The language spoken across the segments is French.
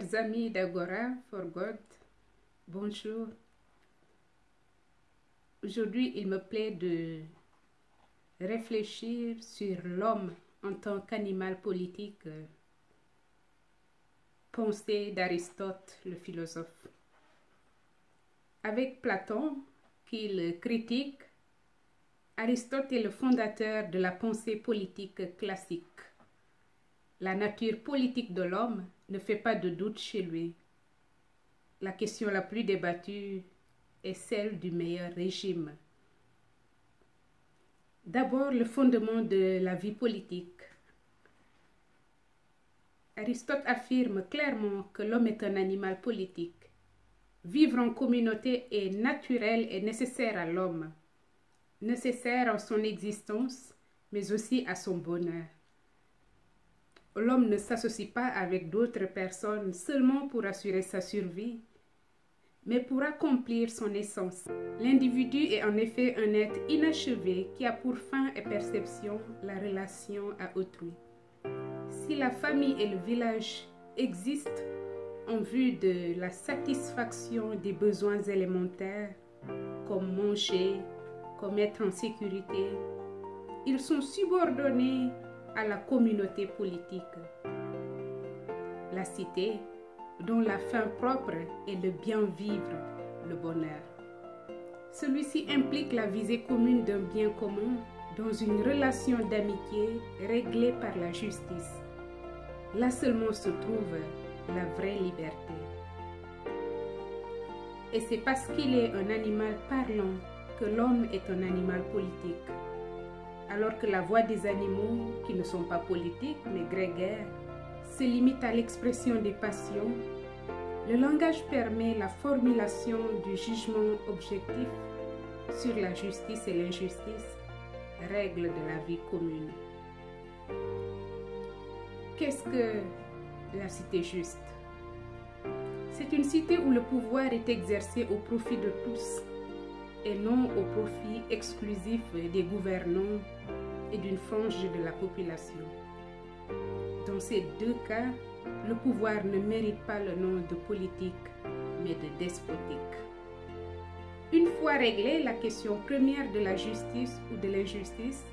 Chers amis d'Agora for God, bonjour. Aujourd'hui, il me plaît de réfléchir sur l'homme en tant qu'animal politique, pensée d'Aristote, le philosophe. Avec Platon, qu'il critique, Aristote est le fondateur de la pensée politique classique. La nature politique de l'homme ne fait pas de doute chez lui. La question la plus débattue est celle du meilleur régime. D'abord, le fondement de la vie politique. Aristote affirme clairement que l'homme est un animal politique. Vivre en communauté est naturel et nécessaire à l'homme, nécessaire en son existence, mais aussi à son bonheur. L'homme ne s'associe pas avec d'autres personnes seulement pour assurer sa survie, mais pour accomplir son essence. L'individu est en effet un être inachevé qui a pour fin et perception la relation à autrui. Si la famille et le village existent en vue de la satisfaction des besoins élémentaires, comme manger, comme être en sécurité, ils sont subordonnés à la communauté politique. La cité, dont la fin propre est le bien vivre, le bonheur. Celui-ci implique la visée commune d'un bien commun dans une relation d'amitié réglée par la justice. Là seulement se trouve la vraie liberté. Et c'est parce qu'il est un animal parlant que l'homme est un animal politique. Alors que la voix des animaux, qui ne sont pas politiques mais grégaires, se limite à l'expression des passions, le langage permet la formulation du jugement objectif sur la justice et l'injustice, règles de la vie commune. Qu'est-ce que la cité juste? C'est une cité où le pouvoir est exercé au profit de tous et non au profit exclusif des gouvernants et d'une frange de la population. Dans ces deux cas, le pouvoir ne mérite pas le nom de politique, mais de despotique. Une fois réglée la question première de la justice ou de l'injustice,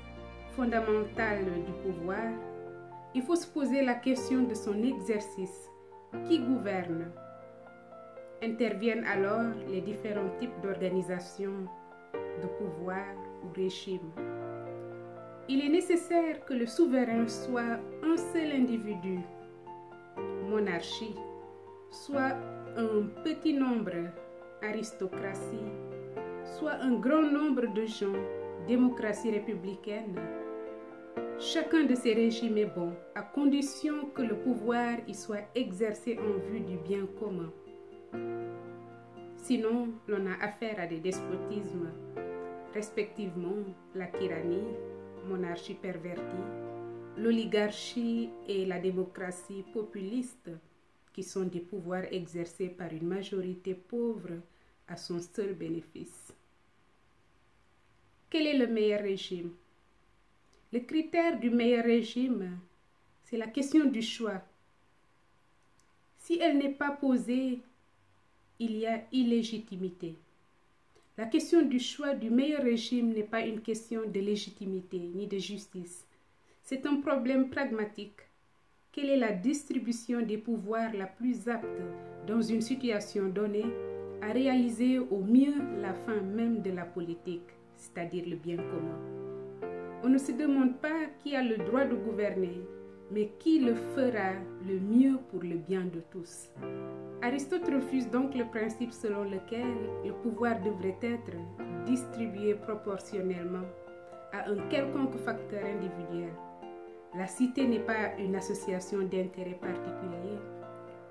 fondamentale du pouvoir, il faut se poser la question de son exercice. Qui gouverne? Interviennent alors les différents types d'organisations, de pouvoir ou régime. Il est nécessaire que le souverain soit un seul individu, monarchie, soit un petit nombre, aristocratie, soit un grand nombre de gens, démocratie républicaine. Chacun de ces régimes est bon, à condition que le pouvoir y soit exercé en vue du bien commun. Sinon, l'on a affaire à des despotismes, respectivement la tyrannie, monarchie pervertie, l'oligarchie et la démocratie populiste, qui sont des pouvoirs exercés par une majorité pauvre à son seul bénéfice. Quel est le meilleur régime? Le critère du meilleur régime, c'est la question du choix. Si elle n'est pas posée, il y a illégitimité. La question du choix du meilleur régime n'est pas une question de légitimité ni de justice. C'est un problème pragmatique. Quelle est la distribution des pouvoirs la plus apte dans une situation donnée à réaliser au mieux la fin même de la politique, c'est-à-dire le bien commun? On ne se demande pas qui a le droit de gouverner, mais qui le fera le mieux pour le bien de tous. Aristote refuse donc le principe selon lequel le pouvoir devrait être distribué proportionnellement à un quelconque facteur individuel. La cité n'est pas une association d'intérêts particuliers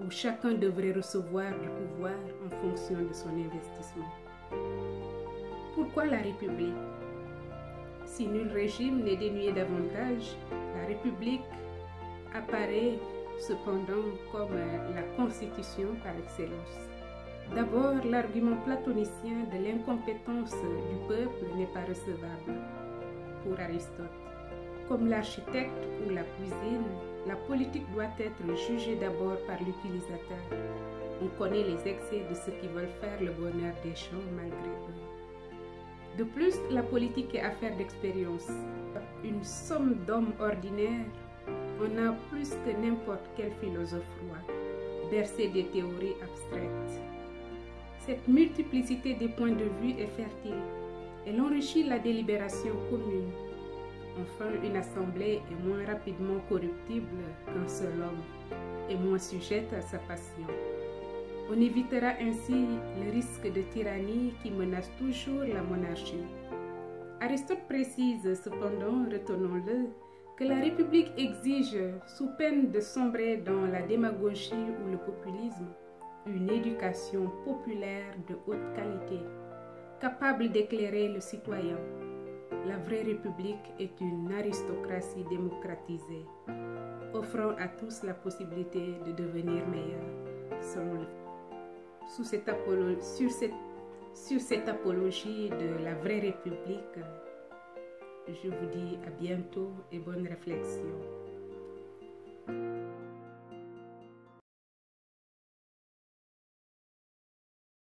où chacun devrait recevoir du pouvoir en fonction de son investissement. Pourquoi la République? Si nul régime n'est dénué d'avantages, la République apparaît cependant comme la constitution par excellence. D'abord, l'argument platonicien de l'incompétence du peuple n'est pas recevable pour Aristote. Comme l'architecte ou la cuisine, la politique doit être jugée d'abord par l'utilisateur. On connaît les excès de ceux qui veulent faire le bonheur des gens malgré eux. De plus, la politique est affaire d'expérience. Une somme d'hommes ordinaires en a plus que n'importe quel philosophe roi, bercé des théories abstraites. Cette multiplicité des points de vue est fertile. Elle enrichit la délibération commune. Enfin, une assemblée est moins rapidement corruptible qu'un seul homme et moins sujette à sa passion. On évitera ainsi le risque de tyrannie qui menace toujours la monarchie. Aristote précise cependant, retenons-le, que la République exige, sous peine de sombrer dans la démagogie ou le populisme, une éducation populaire de haute qualité, capable d'éclairer le citoyen. La vraie République est une aristocratie démocratisée, offrant à tous la possibilité de devenir meilleurs selon le sur cette apologie de la vraie République, je vous dis à bientôt et bonne réflexion.